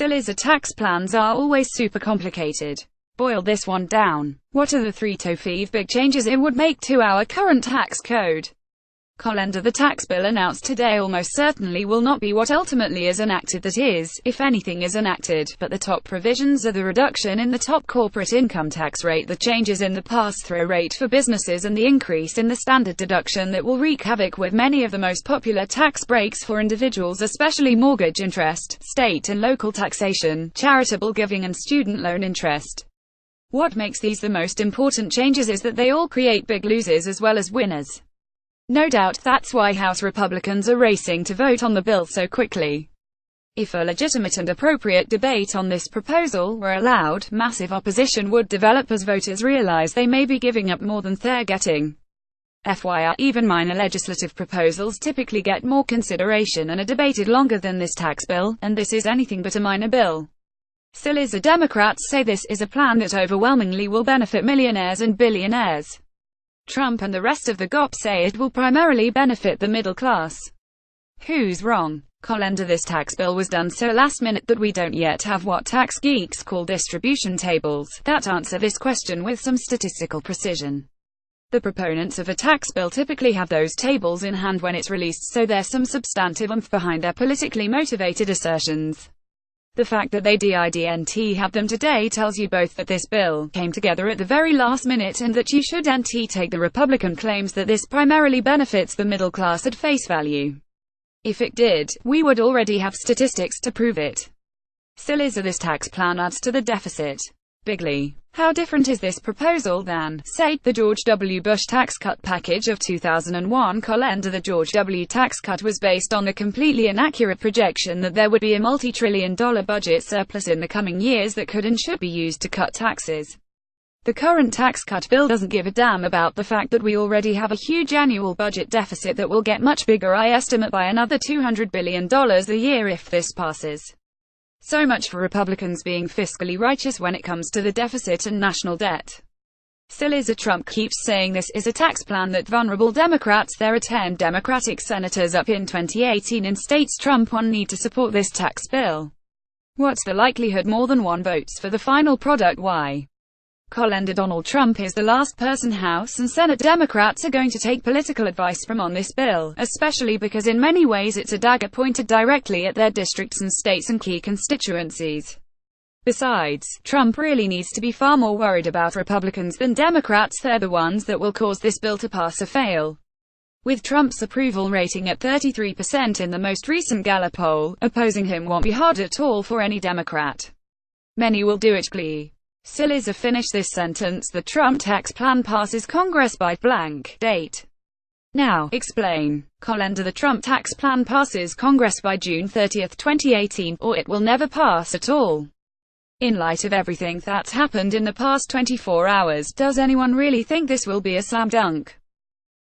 Silly's tax plans are always super complicated. Boil this one down. What are the 3 to 5 big changes it would make to our current tax code? The tax bill announced today almost certainly will not be what ultimately is enacted. That is, if anything is enacted, but the top provisions are the reduction in the top corporate income tax rate, the changes in the pass-through rate for businesses, and the increase in the standard deduction that will wreak havoc with many of the most popular tax breaks for individuals, especially mortgage interest, state and local taxation, charitable giving and student loan interest. What makes these the most important changes is that they all create big losers as well as winners. No doubt that's why House Republicans are racing to vote on the bill so quickly. If a legitimate and appropriate debate on this proposal were allowed, massive opposition would develop as voters realize they may be giving up more than they're getting. FYI, even minor legislative proposals typically get more consideration and are debated longer than this tax bill, and this is anything but a minor bill. Silly's Democrats say this is a plan that overwhelmingly will benefit millionaires and billionaires. Trump and the rest of the GOP say it will primarily benefit the middle class. Who's wrong? This tax bill was done so last minute that we don't yet have what tax geeks call distribution tables that answer this question with some statistical precision. The proponents of a tax bill typically have those tables in hand when it's released, so there's some substantive oomph behind their politically motivated assertions. The fact that they didn't have them today tells you both that this bill came together at the very last minute and that you shouldn't take the Republican claims that this primarily benefits the middle class at face value. If it did, we would already have statistics to prove it. Silly's this tax plan adds to the deficit bigly. How different is this proposal than, say, the George W. Bush tax cut package of 2001? The George W. tax cut was based on the completely inaccurate projection that there would be a multi-trillion-dollar budget surplus in the coming years that could and should be used to cut taxes. The current tax cut bill doesn't give a damn about the fact that we already have a huge annual budget deficit that will get much bigger, I estimate by another $200 billion a year if this passes. So much for Republicans being fiscally righteous when it comes to the deficit and national debt. Silly's Trump keeps saying this is a tax plan that vulnerable Democrats, there are 10 Democratic senators up in 2018 in states Trump won, need to support this tax bill. What's the likelihood more than one votes for the final product? Why? Donald Trump is the last person House and Senate Democrats are going to take political advice from on this bill, especially because in many ways it's a dagger pointed directly at their districts and states and key constituencies. Besides, Trump really needs to be far more worried about Republicans than Democrats. They're the ones that will cause this bill to pass or fail. With Trump's approval rating at 33% in the most recent Gallup poll, opposing him won't be hard at all for any Democrat. Many will do it glee. Silly's finish this sentence. The Trump tax plan passes Congress by blank date. Now, explain. The Trump tax plan passes Congress by June 30, 2018, or it will never pass at all. In light of everything that's happened in the past 24 hours, does anyone really think this will be a slam dunk?